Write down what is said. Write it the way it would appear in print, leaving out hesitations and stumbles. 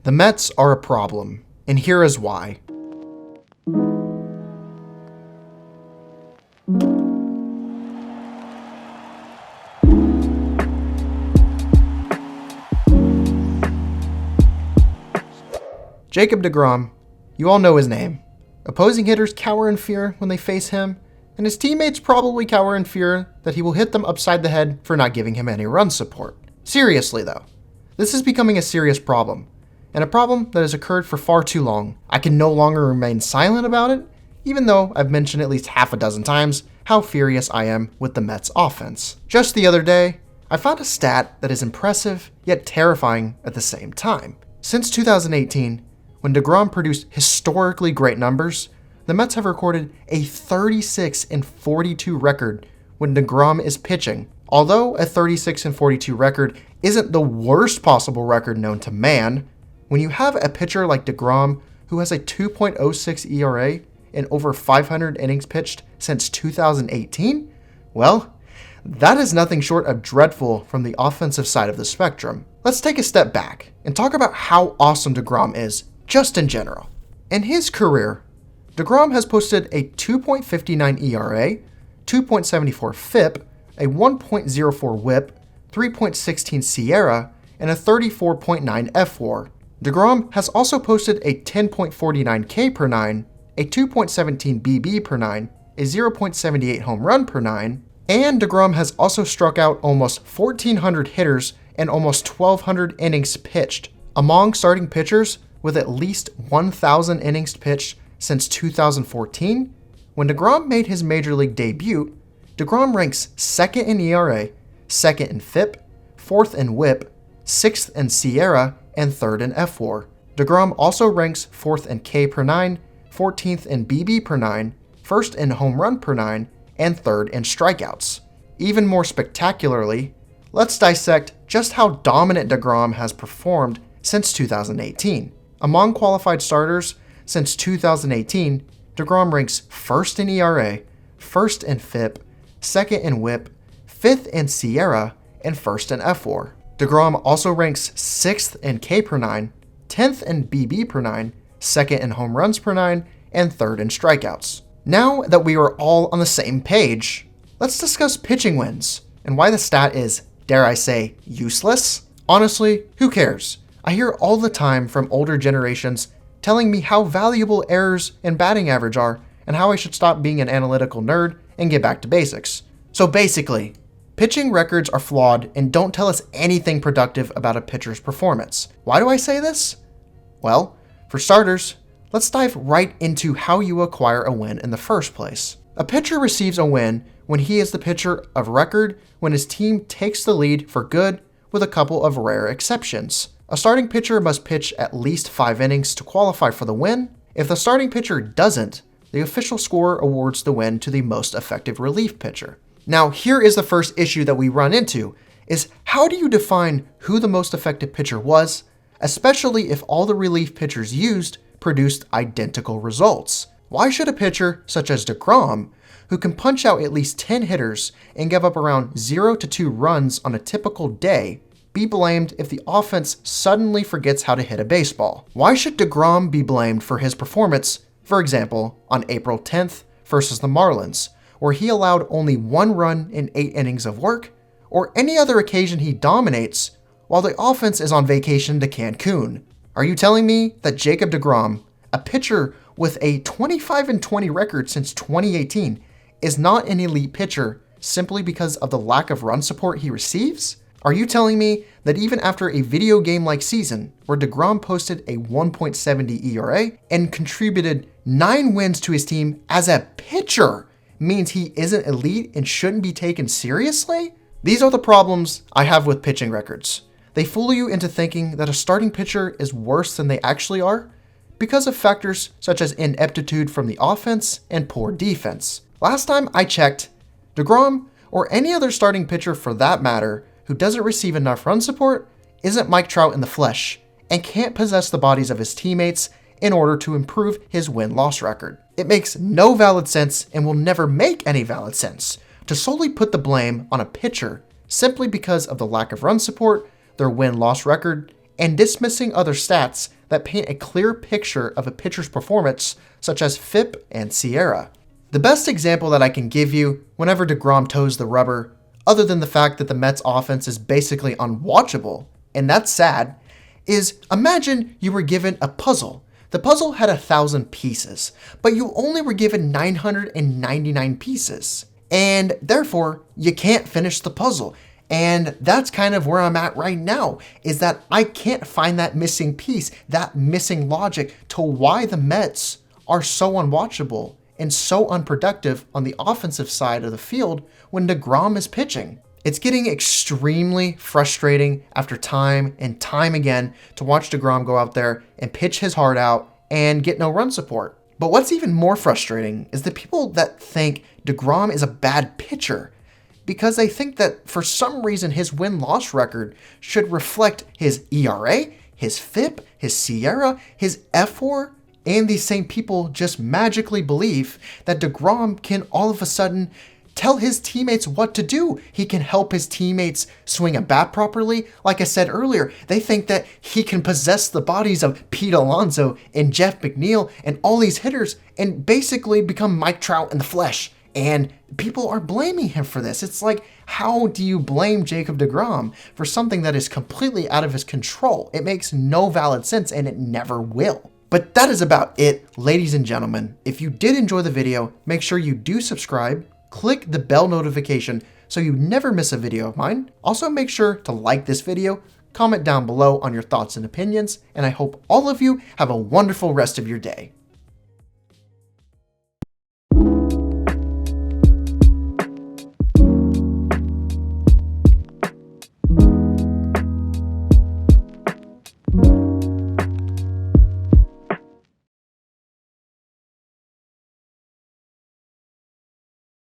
The Mets are a problem, and here is why. Jacob deGrom, you all know his name. Opposing hitters cower in fear when they face him, and his teammates probably cower in fear that he will hit them upside the head for not giving him any run support. Seriously though, this is becoming a serious problem, and a problem that has occurred for far too long. I can no longer remain silent about it, even though I've mentioned at least half a dozen times how furious I am with the Mets offense. Just the other day, I found a stat that is impressive yet terrifying at the same time. Since 2018, when deGrom produced historically great numbers, the Mets have recorded a 36-42 record when deGrom is pitching. Although a 36-42 record isn't the worst possible record known to man, when you have a pitcher like deGrom who has a 2.06 ERA in over 500 innings pitched since 2018, well, that is nothing short of dreadful from the offensive side of the spectrum. Let's take a step back and talk about how awesome deGrom is just in general. In his career, deGrom has posted a 2.59 ERA, 2.74 FIP, a 1.04 WHIP, 3.16 SIERA, and a 34.9 FWAR. deGrom has also posted a 10.49 K per 9, a 2.17 BB per 9, a 0.78 home run per 9, and deGrom has also struck out almost 1,400 hitters and almost 1,200 innings pitched. Among starting pitchers with at least 1,000 innings pitched since 2014, when deGrom made his major league debut, deGrom ranks 2nd in ERA, 2nd in FIP, 4th in WHIP, 6th in SIERA, and 3rd in FWAR. deGrom also ranks 4th in K per 9, 14th in BB per 9, 1st in home run per 9, and 3rd in strikeouts. Even more spectacularly, let's dissect just how dominant deGrom has performed since 2018. Among qualified starters since 2018, deGrom ranks 1st in ERA, 1st in FIP, 2nd in WHIP, 5th in SIERA, and 1st in FWAR. deGrom also ranks 6th in K per 9, 10th in BB per 9, 2nd in home runs per 9, and 3rd in strikeouts. Now that we are all on the same page, let's discuss pitching wins and why the stat is, dare I say, useless. Honestly, who cares? I hear all the time from older generations telling me how valuable errors and batting average are and how I should stop being an analytical nerd and get back to basics. So basically, pitching records are flawed and don't tell us anything productive about a pitcher's performance. Why do I say this? Well, for starters, let's dive right into how you acquire a win in the first place. A pitcher receives a win when he is the pitcher of record when his team takes the lead for good, with a couple of rare exceptions. A starting pitcher must pitch at least 5 innings to qualify for the win. If the starting pitcher doesn't, the official scorer awards the win to the most effective relief pitcher. Now, here is the first issue that we run into, is how do you define who the most effective pitcher was, especially if all the relief pitchers used produced identical results? Why should a pitcher such as deGrom, who can punch out at least 10 hitters and give up around 0 to 2 runs on a typical day, be blamed if the offense suddenly forgets how to hit a baseball? Why should deGrom be blamed for his performance, for example, on April 10th versus the Marlins, where he allowed only 1 run in 8 innings of work, or any other occasion he dominates while the offense is on vacation to Cancun? Are you telling me that Jacob deGrom, a pitcher with a 25-20 record since 2018, is not an elite pitcher simply because of the lack of run support he receives? Are you telling me that even after a video game-like season where deGrom posted a 1.70 ERA and contributed 9 wins to his team as a pitcher means he isn't elite and shouldn't be taken seriously? These are the problems I have with pitching records. They fool you into thinking that a starting pitcher is worse than they actually are because of factors such as ineptitude from the offense and poor defense. Last time I checked, deGrom, or any other starting pitcher for that matter, who doesn't receive enough run support, isn't Mike Trout in the flesh and can't possess the bodies of his teammates in order to improve his win-loss record. It makes no valid sense and will never make any valid sense to solely put the blame on a pitcher simply because of the lack of run support, their win-loss record, and dismissing other stats that paint a clear picture of a pitcher's performance, such as FIP and SIERA. The best example that I can give you whenever deGrom toes the rubber, other than the fact that the Mets offense is basically unwatchable, and that's sad, is imagine you were given a puzzle. The puzzle had 1,000 pieces, but you only were given 999 pieces. And therefore, you can't finish the puzzle. And that's kind of where I'm at right now, is that I can't find that missing piece, that missing logic to why the Mets are so unwatchable and so unproductive on the offensive side of the field when deGrom is pitching. It's getting extremely frustrating after time and time again to watch deGrom go out there and pitch his heart out and get no run support. But what's even more frustrating is the people that think deGrom is a bad pitcher because they think that for some reason his win-loss record should reflect his ERA, his FIP, his SIERA, his F4, and these same people just magically believe that deGrom can all of a sudden tell his teammates what to do. He can help his teammates swing a bat properly. Like I said earlier, they think that he can possess the bodies of Pete Alonso and Jeff McNeil and all these hitters and basically become Mike Trout in the flesh. And people are blaming him for this. It's like, how do you blame Jacob deGrom for something that is completely out of his control? It makes no valid sense and it never will. But that is about it, ladies and gentlemen. If you did enjoy the video, make sure you do subscribe. Click the bell notification so you never miss a video of mine. Also make sure to like this video, comment down below on your thoughts and opinions, and I hope all of you have a wonderful rest of your day.